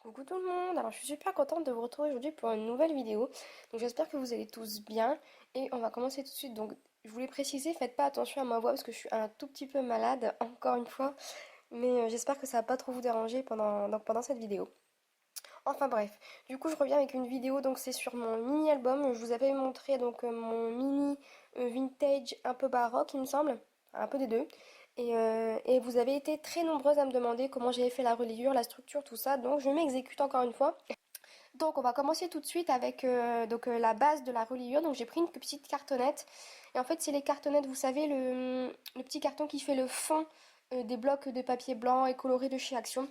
Coucou tout le monde, alors je suis super contente de vous retrouver aujourd'hui pour une nouvelle vidéo. Donc j'espère que vous allez tous bien et on va commencer tout de suite. Donc je voulais préciser, faites pas attention à ma voix parce que je suis un tout petit peu malade, encore une fois. Mais j'espère que ça va pas trop vous déranger pendant cette vidéo. Enfin bref, du coup je reviens avec une vidéo, donc c'est sur mon mini album. Je vous avais montré donc mon mini vintage un peu baroque il me semble, un peu des deux. Et vous avez été très nombreuses à me demander comment j'avais fait la reliure, la structure, tout ça, donc je m'exécute encore une fois. Donc on va commencer tout de suite avec la base de la reliure. Donc j'ai pris une petite cartonnette. Et en fait c'est les cartonnettes, vous savez, le petit carton qui fait le fond des blocs de papier blanc et coloré de chez Action.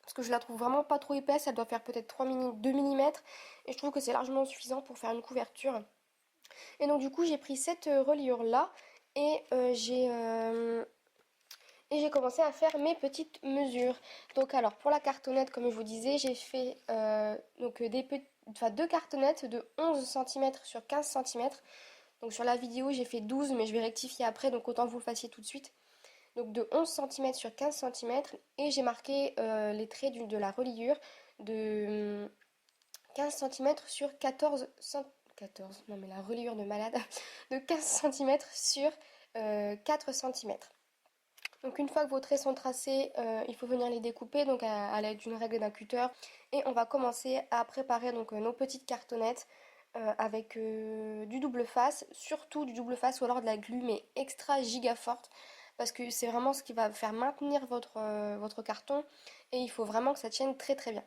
Parce que je la trouve vraiment pas trop épaisse, elle doit faire peut-être 2 mm. Et je trouve que c'est largement suffisant pour faire une couverture. Et donc du coup j'ai pris cette reliure là et j'ai commencé à faire mes petites mesures. Donc alors pour la cartonnette, comme je vous disais, j'ai fait deux cartonnettes de 11 cm sur 15 cm. Donc sur la vidéo j'ai fait 12 mais je vais rectifier après, donc autant vous le fassiez tout de suite. Donc de 11 cm sur 15 cm et j'ai marqué les traits de la reliure de 15 cm sur 14, non mais la reliure de malade, de 15 cm sur 4 cm. Donc une fois que vos traits sont tracés, il faut venir les découper donc à l'aide d'une règle et d'un cutter. Et on va commencer à préparer donc nos petites cartonnettes avec du double face, surtout du double face ou alors de la glu mais extra giga forte. Parce que c'est vraiment ce qui va faire maintenir votre carton et il faut vraiment que ça tienne très très bien.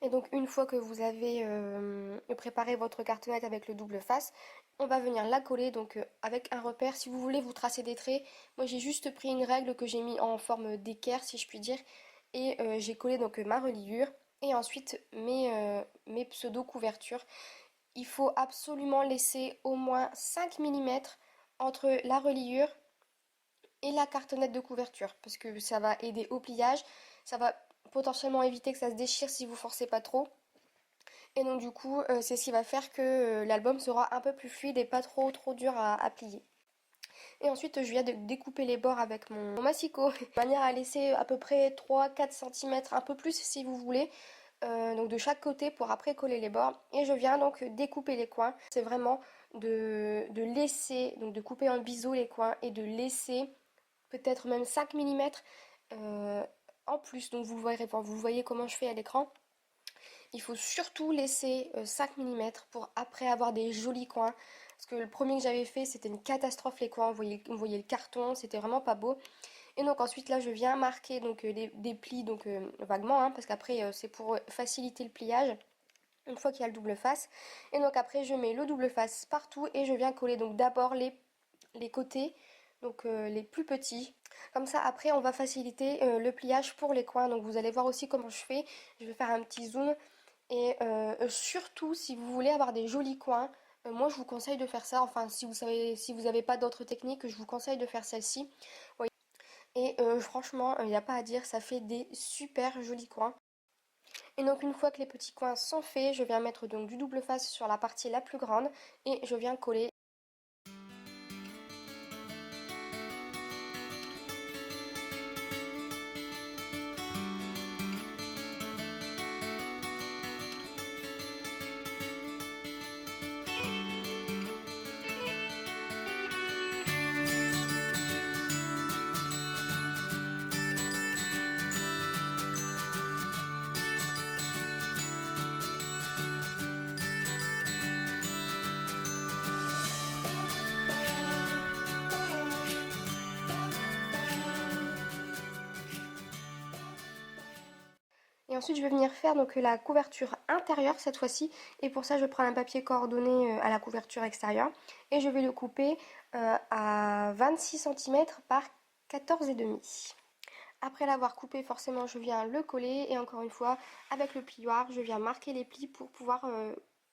Et donc une fois que vous avez préparé votre cartonnette avec le double face, on va venir la coller donc avec un repère. Si vous voulez vous tracer des traits, moi j'ai juste pris une règle que j'ai mis en forme d'équerre si je puis dire. Et j'ai collé donc ma reliure et ensuite mes pseudo couvertures. Il faut absolument laisser au moins 5 mm entre la reliure et la cartonnette de couverture parce que ça va aider au pliage, ça va potentiellement éviter que ça se déchire si vous forcez pas trop. Et donc du coup c'est ce qui va faire que l'album sera un peu plus fluide et pas trop dur à plier. Et ensuite je viens de découper les bords avec mon massicot de manière à laisser à peu près 3-4 cm, un peu plus si vous voulez. Donc de chaque côté pour après coller les bords. Et je viens donc découper les coins. C'est vraiment de laisser, donc de couper en biseau les coins et de laisser peut-être même 5 mm en plus. Donc vous voyez comment je fais à l'écran. Il faut surtout laisser 5 mm pour après avoir des jolis coins. Parce que le premier que j'avais fait, c'était une catastrophe les coins. On voyait le carton, c'était vraiment pas beau. Et donc ensuite là, je viens marquer donc, des plis donc vaguement, hein, parce qu'après c'est pour faciliter le pliage. Une fois qu'il y a le double face. Et donc après, je mets le double face partout et je viens coller donc d'abord les côtés, donc les plus petits. Comme ça, après, on va faciliter le pliage pour les coins. Donc vous allez voir aussi comment je fais. Je vais faire un petit zoom. Et surtout, si vous voulez avoir des jolis coins, moi je vous conseille de faire ça. Enfin, si vous n'avez pas d'autres techniques, je vous conseille de faire celle-ci. Oui. Et franchement, il n'y a pas à dire, ça fait des super jolis coins. Et donc une fois que les petits coins sont faits, je viens mettre donc du double face sur la partie la plus grande et je viens coller. Et ensuite je vais venir faire donc la couverture intérieure cette fois-ci. Et pour ça je prends un papier coordonné à la couverture extérieure. Et je vais le couper à 26 cm par 14,5. Après l'avoir coupé, forcément je viens le coller. Et encore une fois, avec le plioir, je viens marquer les plis pour pouvoir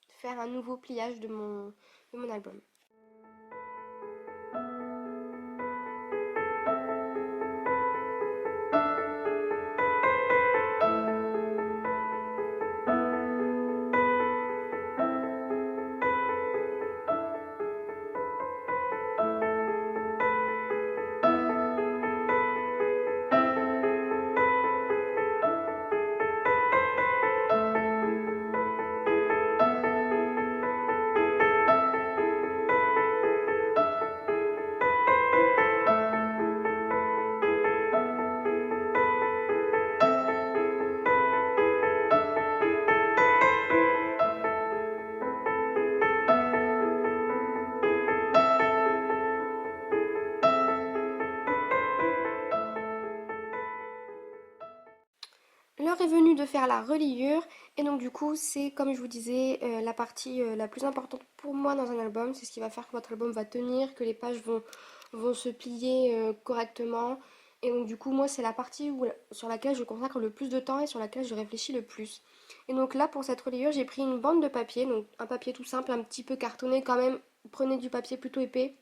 faire un nouveau pliage de mon album. l'heure est venue de faire la reliure et donc du coup c'est comme je vous disais la partie la plus importante pour moi dans un album. C'est ce qui va faire que votre album va tenir, que les pages vont se plier correctement. Et donc du coup moi c'est la partie sur laquelle je consacre le plus de temps et sur laquelle je réfléchis le plus. Et donc là pour cette reliure j'ai pris une bande de papier, donc un papier tout simple, un petit peu cartonné quand même. Prenez du papier plutôt épais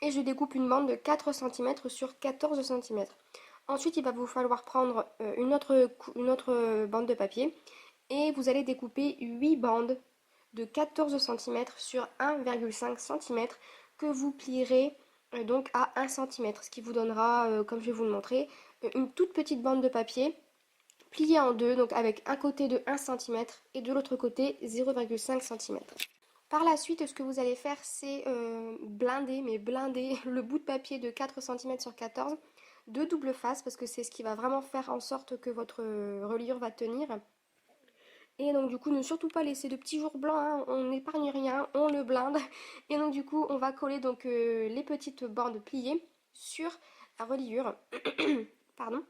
et je découpe une bande de 4 cm sur 14 cm. Ensuite, il va vous falloir prendre une autre bande de papier et vous allez découper 8 bandes de 14 cm sur 1,5 cm que vous plierez donc à 1 cm, ce qui vous donnera, comme je vais vous le montrer, une toute petite bande de papier pliée en deux, donc avec un côté de 1 cm et de l'autre côté 0,5 cm. Par la suite, ce que vous allez faire, c'est blinder, mais blinder le bout de papier de 4 cm sur 14 de double face, parce que c'est ce qui va vraiment faire en sorte que votre reliure va tenir. Et donc du coup, ne surtout pas laisser de petits jours blancs, hein, on n'épargne rien, on le blinde. Et donc du coup, on va coller donc les petites bandes pliées sur la reliure. Pardon.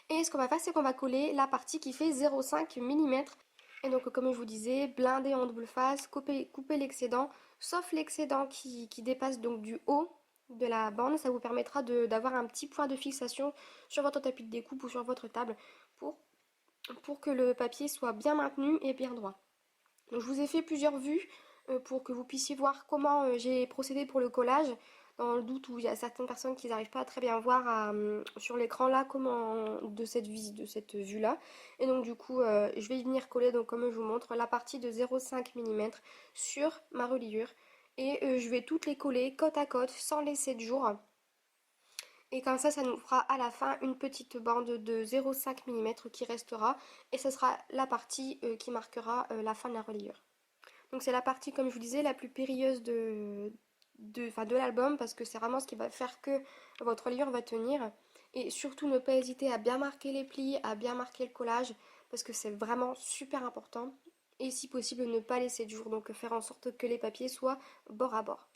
Et ce qu'on va faire, c'est qu'on va coller la partie qui fait 0,5 mm. Et donc, comme je vous disais, blinder en double face, couper l'excédent, sauf l'excédent qui dépasse donc du haut de la bande. Ça vous permettra d'avoir un petit point de fixation sur votre tapis de découpe ou sur votre table pour, pour que le papier soit bien maintenu et bien droit. Donc, je vous ai fait plusieurs vues pour que vous puissiez voir comment j'ai procédé pour le collage. Dans le doute où il y a certaines personnes qui n'arrivent pas à très bien voir sur l'écran là comment de cette vue là. Et donc du coup je vais venir coller, donc comme je vous montre, la partie de 0,5 mm sur ma reliure. Et je vais toutes les coller côte à côte sans laisser de jour. Et comme ça nous fera à la fin une petite bande de 0,5 mm qui restera. Et ce sera la partie qui marquera la fin de la reliure. Donc c'est la partie, comme je vous disais, la plus périlleuse de l'album, parce que c'est vraiment ce qui va faire que votre reliure va tenir. Et surtout ne pas hésiter à bien marquer les plis, à bien marquer le collage, parce que c'est vraiment super important. Et si possible ne pas laisser de jour, donc faire en sorte que les papiers soient bord à bord.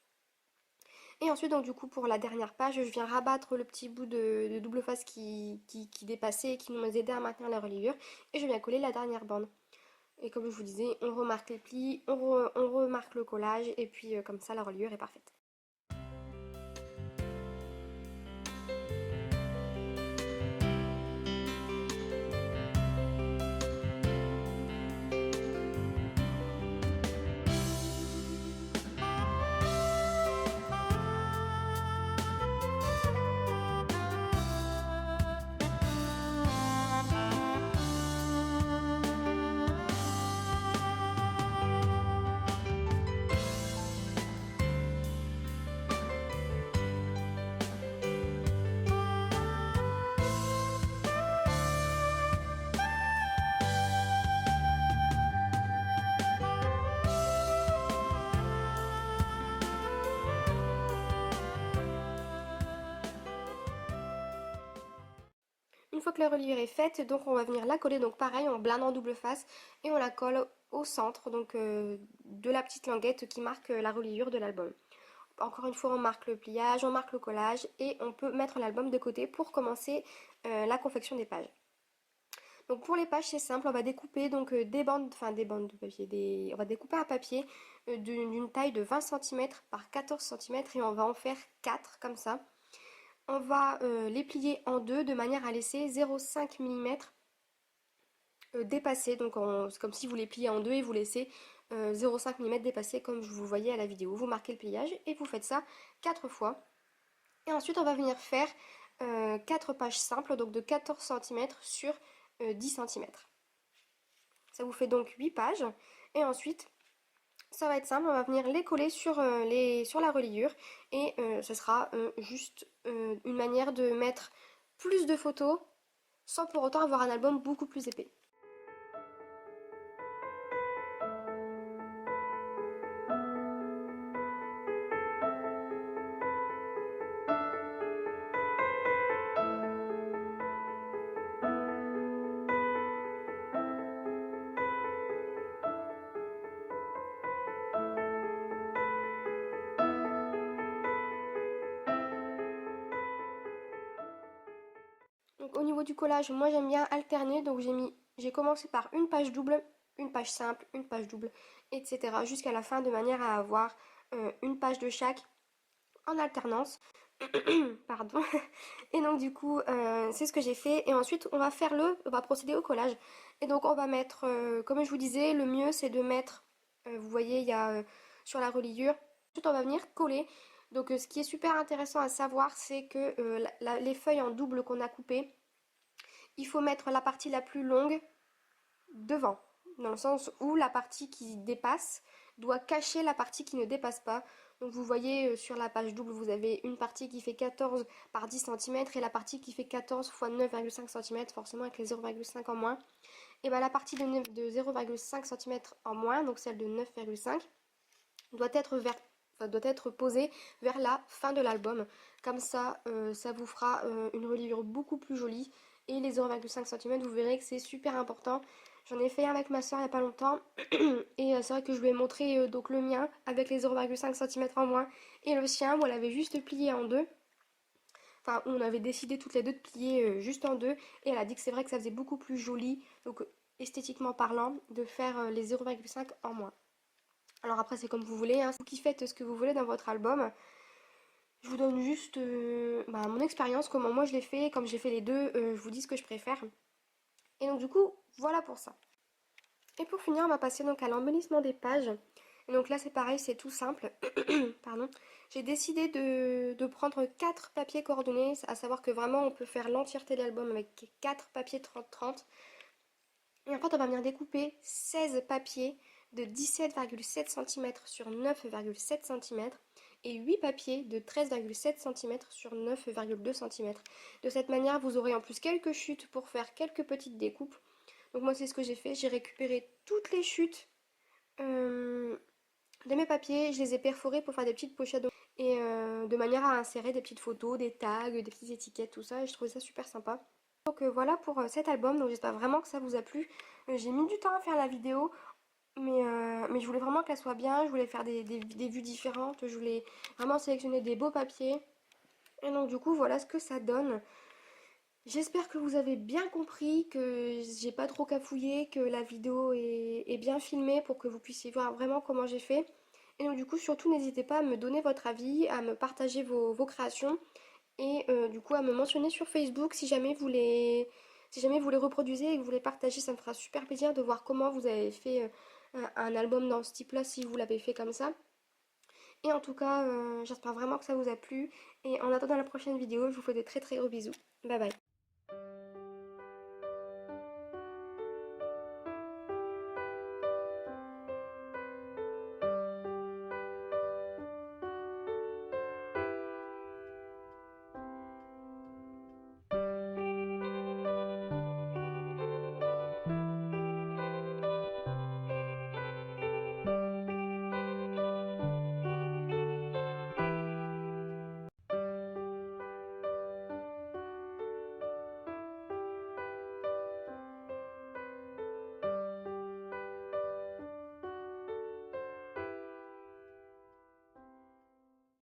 Et ensuite donc du coup pour la dernière page, je viens rabattre le petit bout de double face qui dépassait et qui nous aidait à maintenir la reliure. Et je viens coller la dernière bande. Et comme je vous disais, on remarque les plis, on remarque le collage, et puis comme ça la reliure est parfaite. Une fois que la reliure est faite, donc on va venir la coller, donc pareil, on blinde en double face et on la colle au centre donc de la petite languette qui marque la reliure de l'album. Encore une fois, on marque le pliage, on marque le collage et on peut mettre l'album de côté pour commencer la confection des pages. Donc pour les pages, c'est simple, on va découper donc des bandes de papier, on va découper un papier d'une taille de 20 cm par 14 cm et on va en faire 4 comme ça. On va les plier en deux de manière à laisser 0,5 mm dépasser. Donc c'est comme si vous les pliez en deux et vous laissez 0,5 mm dépasser comme je vous voyais à la vidéo. Vous marquez le pliage et vous faites ça 4 fois. Et ensuite on va venir faire 4 pages simples, donc de 14 cm sur 10 cm. Ça vous fait donc 8 pages. Et ensuite, ça va être simple, on va venir les coller sur la reliure. Et ce sera juste une manière de mettre plus de photos sans pour autant avoir un album beaucoup plus épais. Donc au niveau du collage, moi j'aime bien alterner, donc j'ai commencé par une page double, une page simple, une page double, etc. jusqu'à la fin de manière à avoir une page de chaque en alternance. Pardon. Et donc du coup, c'est ce que j'ai fait. Et ensuite, on va procéder au collage. Et donc on va mettre, comme je vous disais, le mieux c'est de mettre, vous voyez, il y a sur la reliure. Ensuite, on va venir coller. Donc ce qui est super intéressant à savoir, c'est que les feuilles en double qu'on a coupées, il faut mettre la partie la plus longue devant, dans le sens où la partie qui dépasse doit cacher la partie qui ne dépasse pas. Donc vous voyez sur la page double, vous avez une partie qui fait 14 par 10 cm et la partie qui fait 14 x 9,5 cm, forcément avec les 0,5 en moins. Et bien la partie de 0,5 cm en moins, donc celle de 9,5, doit être posée vers la fin de l'album. Comme ça, ça vous fera une reliure beaucoup plus jolie. Et les 0,5 cm, vous verrez que c'est super important. J'en ai fait un avec ma soeur il n'y a pas longtemps. Et c'est vrai que je lui ai montré donc le mien avec les 0,5 cm en moins. Et le sien où elle avait juste plié en deux. Enfin, on avait décidé toutes les deux de plier juste en deux. Et elle a dit que c'est vrai que ça faisait beaucoup plus joli, donc esthétiquement parlant, de faire les 0,5 en moins. Alors après, c'est comme vous voulez, hein. C'est vous qui faites ce que vous voulez dans votre album. Je vous donne juste mon expérience, comment moi je l'ai fait. Comme j'ai fait les deux, je vous dis ce que je préfère. Et donc du coup, voilà pour ça. Et pour finir, on va passer donc à l'embellissement des pages. Et donc là, c'est pareil, c'est tout simple. Pardon. J'ai décidé de prendre 4 papiers coordonnés, à savoir que vraiment on peut faire l'entièreté de l'album avec 4 papiers 30-30. Et en fait, on va venir découper 16 papiers de 17,7 cm sur 9,7 cm et 8 papiers de 13,7 cm sur 9,2 cm. De cette manière, vous aurez en plus quelques chutes pour faire quelques petites découpes. Donc moi, c'est ce que j'ai fait. J'ai récupéré toutes les chutes de mes papiers. Je les ai perforés pour faire des petites pochettes et de manière à insérer des petites photos, des tags, des petites étiquettes, tout ça. Et je trouvais ça super sympa. Donc voilà pour cet album, donc j'espère vraiment que ça vous a plu. J'ai mis du temps à faire la vidéo, mais je voulais vraiment qu'elle soit bien, je voulais faire des vues différentes, je voulais vraiment sélectionner des beaux papiers. Et donc du coup voilà ce que ça donne. J'espère que vous avez bien compris, que j'ai pas trop cafouillé, que la vidéo est bien filmée pour que vous puissiez voir vraiment comment j'ai fait. Et donc du coup surtout n'hésitez pas à me donner votre avis, à me partager vos créations. Et du coup à me mentionner sur Facebook si jamais vous les reproduisez et que vous les partagez, ça me fera super plaisir de voir comment vous avez fait un album dans ce type là si vous l'avez fait comme ça. Et en tout cas j'espère vraiment que ça vous a plu et en attendant la prochaine vidéo je vous fais de très très gros bisous. Bye bye.